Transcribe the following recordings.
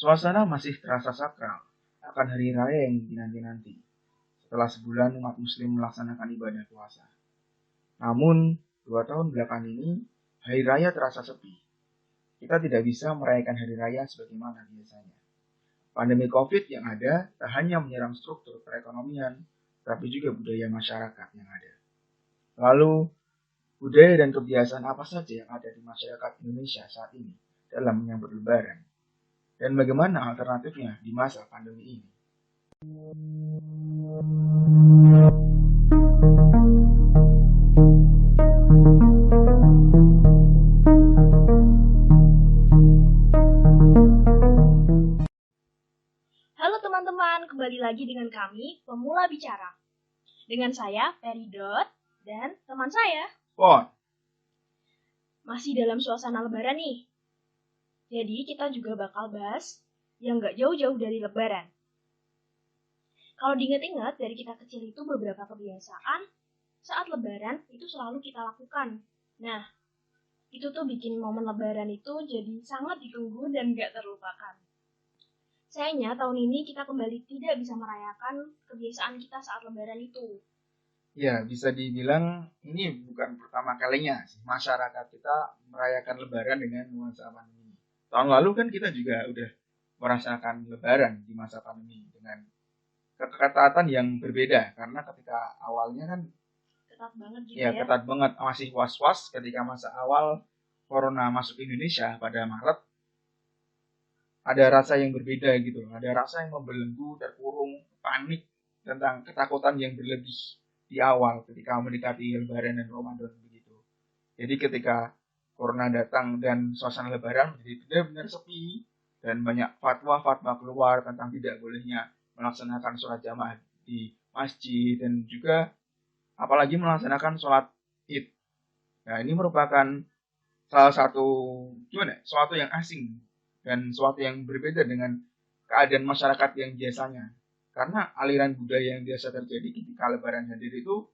Suasana masih terasa sakral akan hari raya yang dinanti-nanti setelah sebulan umat muslim melaksanakan ibadah puasa. Namun, 2 tahun belakangan ini, hari raya terasa sepi. Kita tidak bisa merayakan hari raya sebagaimana biasanya. Pandemi COVID yang ada tak hanya menyerang struktur perekonomian, tapi juga budaya masyarakat yang ada. Lalu, budaya dan kebiasaan apa saja yang ada di masyarakat Indonesia saat ini dalam menyambut Lebaran? Dan bagaimana alternatifnya di masa pandemi ini? Halo teman-teman, kembali lagi dengan kami, Pemula Bicara. Dengan saya, Peridot, dan teman saya. Pon, Masih dalam suasana Lebaran nih. Jadi kita juga bakal bahas yang gak jauh-jauh dari Lebaran. Kalau diingat-ingat, dari kita kecil itu beberapa kebiasaan saat Lebaran itu selalu kita lakukan. Nah, itu tuh bikin momen Lebaran itu jadi sangat ditunggu dan gak terlupakan. Sayangnya tahun ini kita kembali tidak bisa merayakan kebiasaan kita saat Lebaran itu. ya bisa dibilang ini bukan pertama kalinya sih masyarakat kita merayakan Lebaran dengan nuansa pandemi. Tahun lalu kan kita juga udah merasakan Lebaran di masa pandemi dengan keketatan yang berbeda karena ketika awalnya kan Ketat banget gitu ya ya. ketat banget, masih was-was ketika masa awal Corona masuk Indonesia pada Maret. Ada rasa yang berbeda gitu, ada rasa yang membelenggu, terkurung, panik tentang ketakutan yang berlebih di awal ketika mendekati Lebaran dan Ramadan begitu. Jadi ketika Corona datang dan suasana Lebaran menjadi benar-benar sepi dan banyak fatwa-fatwa keluar tentang tidak bolehnya melaksanakan sholat jamaah di masjid dan juga apalagi melaksanakan sholat Id. Nah, ini merupakan salah satu suatu yang asing dan suatu yang berbeda dengan keadaan masyarakat yang biasanya. Karena aliran budaya yang biasa terjadi ketika Lebaran hadir itu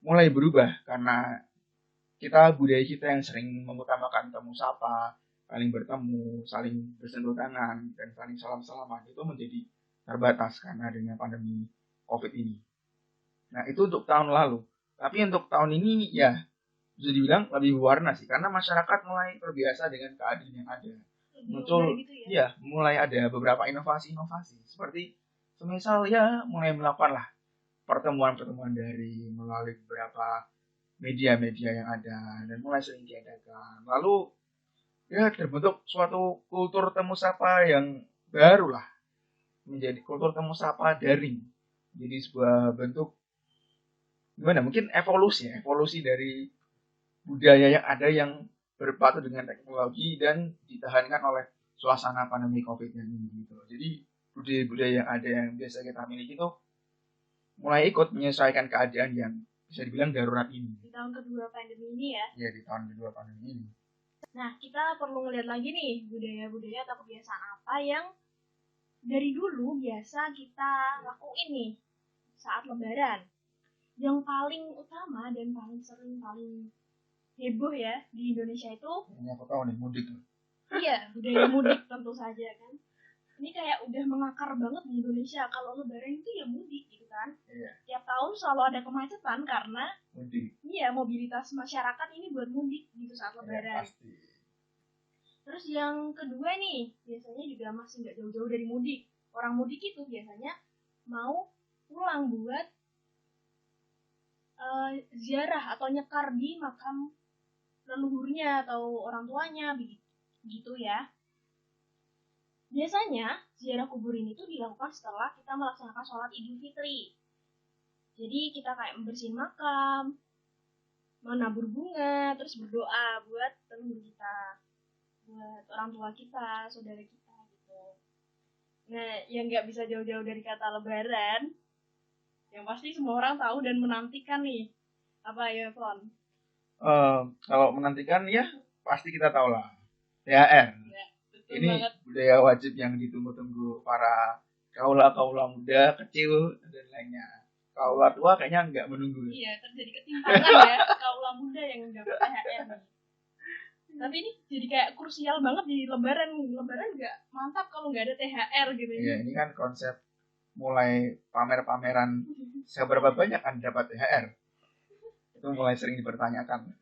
mulai berubah karena budaya kita yang sering mengutamakan temu sapa, saling bertemu, saling bersentuh tangan, dan saling salam-salaman itu menjadi terbatas karena adanya pandemi COVID ini. Nah, itu untuk tahun lalu. Tapi untuk tahun ini ya bisa dibilang lebih berwarna sih karena masyarakat mulai terbiasa dengan keadaan yang ada. Muncul Gitu ya. mulai ada beberapa inovasi-inovasi seperti semisal ya mulai melakukan lah pertemuan-pertemuan dari melalui beberapa media-media yang ada dan mulai sering diadakan. Lalu ya terbentuk suatu kultur temu sapa yang baru lah, menjadi kultur temu sapa daring. Jadi sebuah bentuk mungkin evolusi dari budaya yang ada yang berpatu dengan teknologi dan ditahankan oleh suasana pandemi COVID-19 ini gitu. Jadi budaya-budaya yang ada yang biasa kita miliki itu mulai ikut menyesuaikan keadaan yang bisa dibilang darurat ini. Di tahun kedua pandemi ini ya. Ya, di tahun kedua pandemi ini. Nah, kita perlu ngeliat lagi nih budaya-budaya atau kebiasaan apa yang dari dulu biasa kita lakuin nih saat Lebaran. Yang paling utama dan paling sering, paling heboh ya di Indonesia itu. Ini aku tahu nih, mudik. Iya, budaya mudik tentu saja kan. Ini kayak udah mengakar banget di Indonesia. Kalau Lebaran itu ya mudik gitu kan. Iya. Tiap tahun selalu ada kemacetan karena mudik. Iya, mobilitas masyarakat ini buat mudik gitu saat Lebaran. Ya, pasti. Terus yang kedua nih, biasanya juga masih nggak jauh-jauh dari mudik. Orang mudik itu biasanya mau pulang buat ziarah atau nyekar di makam leluhurnya atau orang tuanya begitu ya. Biasanya ziarah kubur ini tuh dilakukan setelah kita melaksanakan sholat Idul Fitri. Jadi kita kayak membersihin makam, menabur bunga, terus berdoa buat leluhur kita, buat orang tua kita, saudara kita gitu. Nah, yang nggak bisa jauh-jauh dari kata Lebaran, yang pasti semua orang tahu dan menantikan nih, apa ya, Fon? Kalau menantikan ya pasti kita tahu lah, THR. Ya, ini banget. Budaya wajib yang ditunggu-tunggu para kaula muda, kecil dan lainnya. Kaula tua kayaknya nggak menunggu. Iya, terjadi ketimpangan ya, kaula muda yang dapat THR nih. Tapi ini jadi kayak krusial banget di lebaran nggak mantap kalau nggak ada THR gitu. Iya, ini kan konsep mulai pamer-pameran seberapa banyak Anda dapat THR. Itu mulai sering dipertanyakan.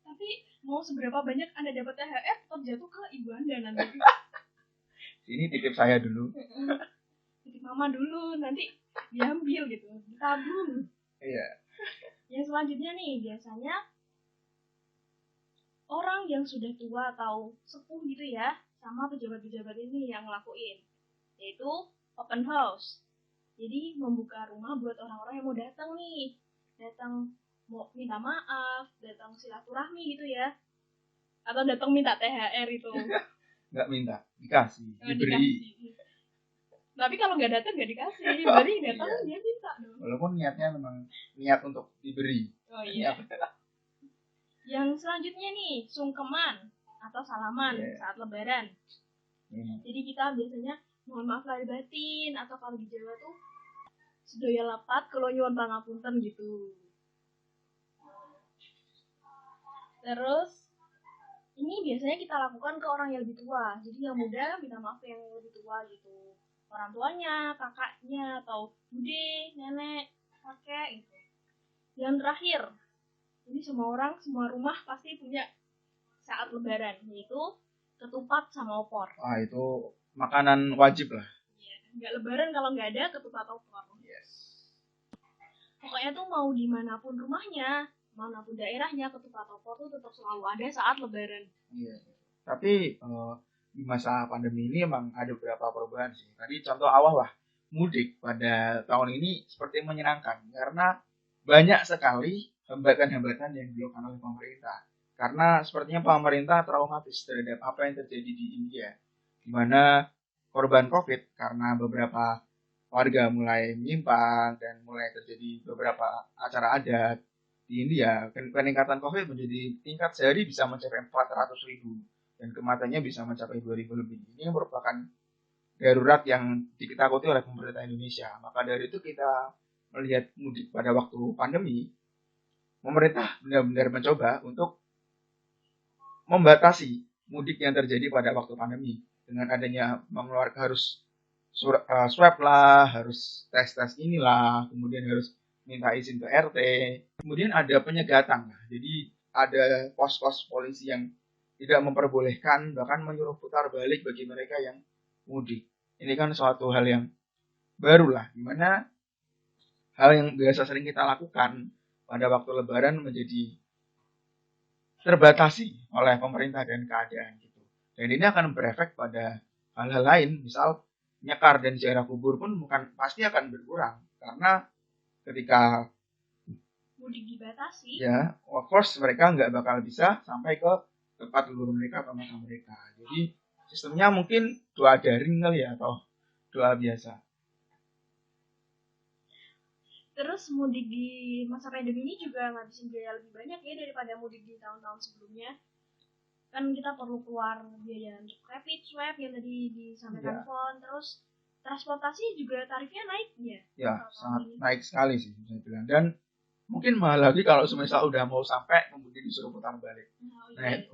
Tapi mau seberapa banyak Anda dapat THR tetap jatuh ke ibu Anda nanti. Ini titip saya dulu. Titip mama dulu, nanti diambil gitu, ditabung. Iya. Yang selanjutnya nih, biasanya orang yang sudah tua atau sepuh gitu ya, sama pejabat-pejabat ini yang ngelakuin, yaitu open house. Jadi membuka rumah buat orang-orang yang mau datang nih, datang mau minta maaf, datang silaturahmi gitu ya, atau datang minta THR itu. Nggak minta, dikasih, diberi. Tapi kalau nggak datang nggak dikasih, berarti datang dia minta dong. Walaupun niatnya memang niat untuk diberi. Oh iya. Yang selanjutnya nih, sungkeman atau salaman saat lebaran. Jadi kita biasanya mohon maaf lahir batin, atau kalau di Jawa tuh sedaya lepat kalau nyuwun pangapunten gitu. Terus ini biasanya kita lakukan ke orang yang lebih tua. Jadi yang muda minta maaf yang lebih tua gitu. Orang tuanya, kakaknya, atau bude, nenek, kakek gitu. Yang terakhir, ini semua orang, semua rumah pasti punya saat lebaran, yaitu ketupat sama opor. Ah, itu makanan wajib lah. Iya, nggak lebaran kalau nggak ada ketupat opor. Yes. Pokoknya tuh mau dimanapun rumahnya, manapun daerahnya, ketupat opor tuh tetap selalu ada saat lebaran. Iya. Tapi di masa pandemi ini emang ada beberapa perubahan sih. Tadi contoh awal lah, mudik pada tahun ini seperti menyenangkan karena banyak sekali hambatan-hambatan yang dilakukan oleh pemerintah. Karena sepertinya pemerintah traumatis terhadap apa yang terjadi di India, di mana korban COVID karena beberapa warga mulai menyimpang dan mulai terjadi beberapa acara adat di India. Peningkatan COVID menjadi tingkat sehari bisa mencapai 400.000 dan kematiannya bisa mencapai 2.000 lebih. Ini merupakan darurat yang ditakuti oleh pemerintah Indonesia. Maka dari itu kita melihat mudik pada waktu pandemi, pemerintah benar-benar mencoba untuk membatasi mudik yang terjadi pada waktu pandemi dengan adanya mengeluarkan harus swab lah, harus tes inilah, kemudian harus minta izin ke RT, kemudian ada penyegatan. Jadi ada pos-pos polisi yang tidak memperbolehkan, bahkan menyuruh putar balik bagi mereka yang mudik. Ini kan suatu hal yang baru lah, dimana hal yang biasa sering kita lakukan pada waktu lebaran menjadi terbatasi oleh pemerintah dan keadaan gitu. Dan ini akan berefek pada hal-hal lain, misal nyekar dan ziarah kubur pun pasti akan berkurang karena ketika mudik dibatasi, ya, of course mereka nggak bakal bisa sampai ke tempat leluhur mereka atau makam mereka. Jadi sistemnya mungkin doa daring kali ya, atau doa biasa. Terus mudik di masa pandemi ini juga ngabisin biaya lebih banyak ya daripada mudik di tahun-tahun sebelumnya. Kan kita perlu keluar biaya untuk rapid swab yang tadi disampaikan Fon. Terus transportasi juga tarifnya naik ya? Ya, sangat naik sekali sih saya bilang. Dan mungkin mahal lagi kalau semisal udah mau sampai kemudian disuruh putar balik.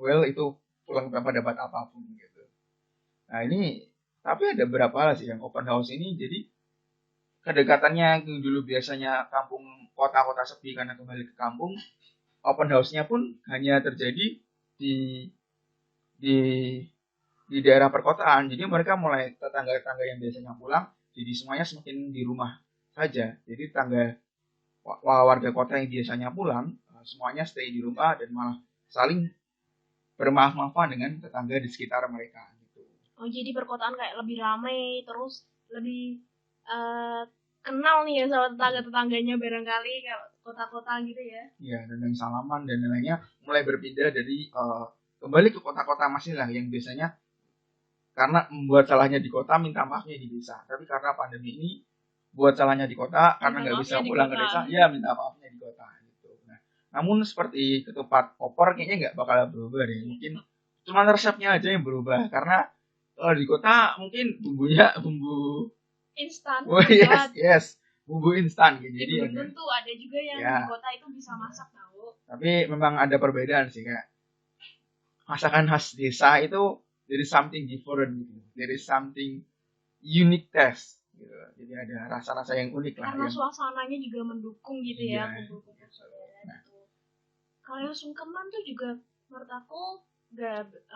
Well, itu pulang tanpa dapat apapun gitu. Nah ini, tapi ada beberapa hal sih yang open house ini jadi kedekatannya yang dulu biasanya kampung kota-kota sepi karena kembali ke kampung, open house-nya pun hanya terjadi di daerah perkotaan. Jadi mereka mulai tetangga-tetangga yang biasanya pulang, jadi semuanya semakin di rumah saja. Jadi warga kota yang biasanya pulang, semuanya stay di rumah dan malah saling bermaaf-maafan dengan tetangga di sekitar mereka. Gitu. Oh, jadi perkotaan kayak lebih ramai, terus lebih kenal nih ya sama tetangga-tetangganya barangkali kayak kota-kota gitu ya. Iya, dan salaman dan lainnya mulai berpindah dari kembali ke kota-kota masing lah yang biasanya karena membuat salahnya di kota minta maafnya di desa. Tapi karena pandemi ini buat salahnya di kota karena nggak bisa pulang ke desa, ya minta maafnya di kota gitu. Nah, namun seperti ketupat opor kayaknya nggak bakal berubah ya. Mungkin cuma resepnya aja yang berubah karena kalau di kota mungkin bumbunya bumbu instan. Oh yes, bumbu instan gitu. Jadi belum tentu ada juga yang di kota itu bisa masak tahu. Tapi memang ada perbedaan sih kayak masakan khas desa itu there is something different gitu. There is something unique taste gitu. Jadi ada rasa-rasa yang unik lah Karena yang suasananya juga mendukung gitu ya, iya. kumpul-kumpul saudara itu. Kalau yang sungkeman tuh juga menurut aku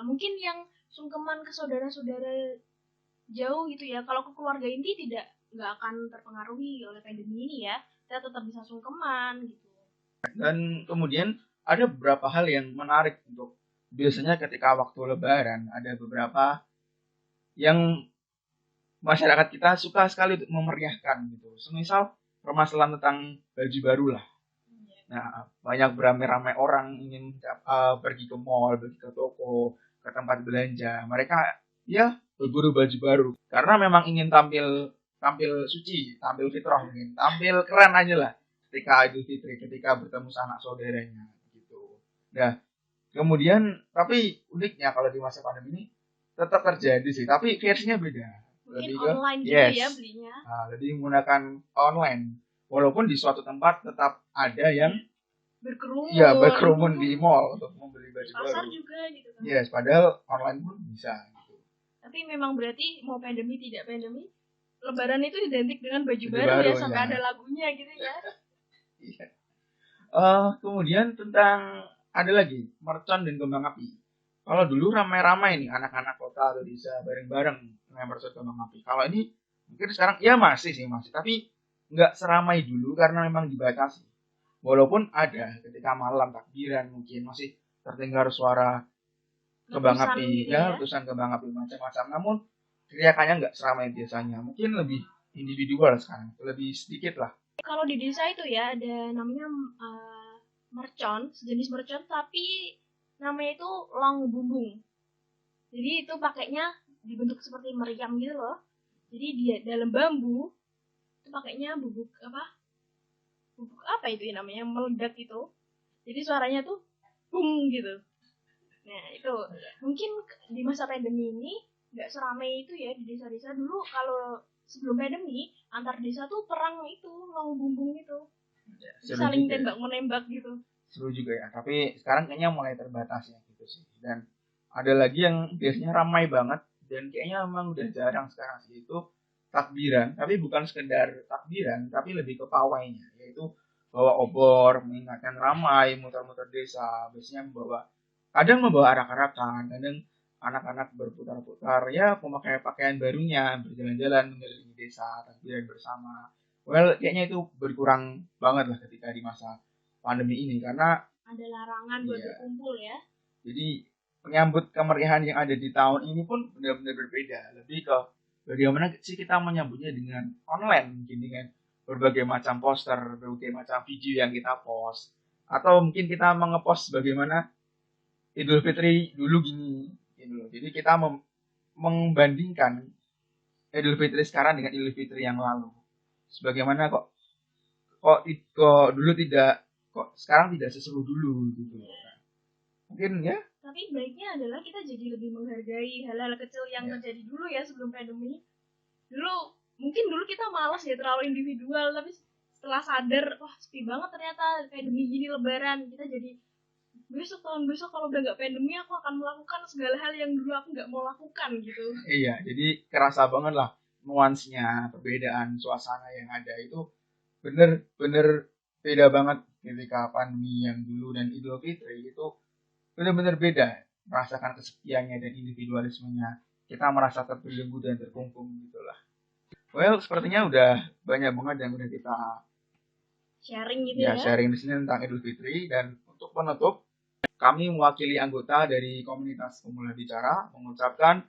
mungkin yang sungkeman ke saudara-saudara jauh gitu ya. Kalau ke keluarga inti nggak akan terpengaruhi oleh pandemi ini ya. Kita tetap bisa sungkeman gitu. Dan kemudian ada beberapa hal yang menarik untuk biasanya ketika waktu lebaran ada beberapa yang masyarakat kita suka sekali untuk memeriahkan gitu. Semisal permasalahan tentang baju baru lah. Nah, banyak beramai-ramai orang ingin pergi ke mall, pergi ke toko, ke tempat belanja. Mereka ya berburu baju baru karena memang ingin tampil suci, tampil fitrah mungkin, tampil keren aja lah ketika Idul Fitri, ketika bertemu sanak saudaranya gitu. Nah, kemudian tapi uniknya kalau di masa pandemi ini tetap terjadi sih, tapi versinya beda. Mungkin Lebih online gitu yes, ya belinya. nah, lebih menggunakan online. Walaupun di suatu tempat tetap ada yang berkerumun di mall untuk membeli baju baru. Pasar juga gitu kan. Yes, padahal online pun bisa gitu. Tapi memang berarti mau pandemi tidak pandemi, lebaran itu identik dengan baju baru ya, sampai ada lagunya gitu ya. Iya. Kemudian tentang ada lagi mercon dan kembang api. Kalau dulu ramai-ramai nih anak-anak kota atau desa bareng-bareng dengan mercon kembang api. Kalau ini mungkin sekarang ya masih, tapi nggak seramai dulu karena memang dibatasi. Walaupun ada ketika malam takbiran mungkin masih terdengar suara kembang api, letusan kembang api macam-macam. Namun teriakannya nggak seramai biasanya. Mungkin lebih individual sekarang, lebih sedikit lah. Kalau di desa itu ya ada namanya mercon, sejenis mercon tapi namanya itu long bumbung. Jadi itu pakainya dibentuk seperti meriam gitu loh. Jadi dia dalam bambu itu pakainya bubuk apa itu ya namanya, meledak itu. Jadi suaranya tuh bung gitu. Nah itu mungkin di masa pandemi ini nggak seramai itu ya di desa-desa. Dulu kalau sebelum pandemi antar desa tuh perang itu long bumbung itu ya, saling tembak menembak gitu. Seru juga ya, tapi sekarang kayaknya mulai terbatas ya gitu sih. Dan ada lagi yang biasanya ramai banget dan kayaknya memang udah jarang sekarang sih, itu takbiran. Tapi bukan sekedar takbiran, tapi lebih ke pawainya, yaitu bawa obor, mengingatkan ramai, muter-muter desa. Biasanya kadang membawa arak-arakan, kadang anak-anak berputar-putar ya, memakai pakaian barunya, berjalan-jalan mengelilingi desa, takbiran bersama. Well, kayaknya itu berkurang banget lah ketika di masa pandemi ini karena ada larangan buat berkumpul ya. Jadi menyambut kemeriahan yang ada di tahun ini pun benar-benar berbeda. Lebih ke bagaimana sih kita menyambutnya dengan online, mungkin dengan berbagai macam poster, berbagai macam video yang kita post, atau mungkin kita mengepost bagaimana Idul Fitri dulu gini gitu. Jadi kita membandingkan Idul Fitri sekarang dengan Idul Fitri yang lalu. Sebagaimana kok dulu tidak, kok sekarang tidak seseru dulu gitu. Mungkin ya. Tapi baiknya adalah kita jadi lebih menghargai hal-hal kecil yang terjadi dulu ya sebelum pandemi. Mungkin dulu kita malas ya terlalu individual, tapi setelah sadar, wah sepi banget ternyata pandemi gini lebaran, kita jadi tahun besok kalau udah nggak pandemi aku akan melakukan segala hal yang dulu aku nggak mau lakukan gitu. Iya, jadi kerasa banget lah nuansnya, perbedaan suasana yang ada itu bener-bener beda banget ketika pandemi yang dulu dan Idul Fitri itu benar-benar beda, merasakan kesepiannya dan individualismenya. Kita merasa terbelenggu dan terkungkung gitulah. Well, sepertinya udah banyak banget yang udah kita sharing gitu ya. Sharing di sini tentang Idul Fitri, dan untuk penutup kami mewakili anggota dari komunitas Pemula Bicara mengucapkan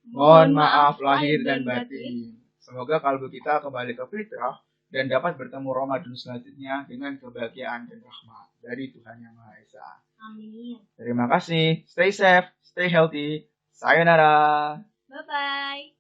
mohon maaf lahir dan batin. Semoga kalbu kita kembali ke fitrah dan dapat bertemu Ramadan selanjutnya dengan kebahagiaan dan rahmat dari Tuhan Yang Maha Esa. Amin. Terima kasih. Stay safe, stay healthy. Sayonara. Bye-bye.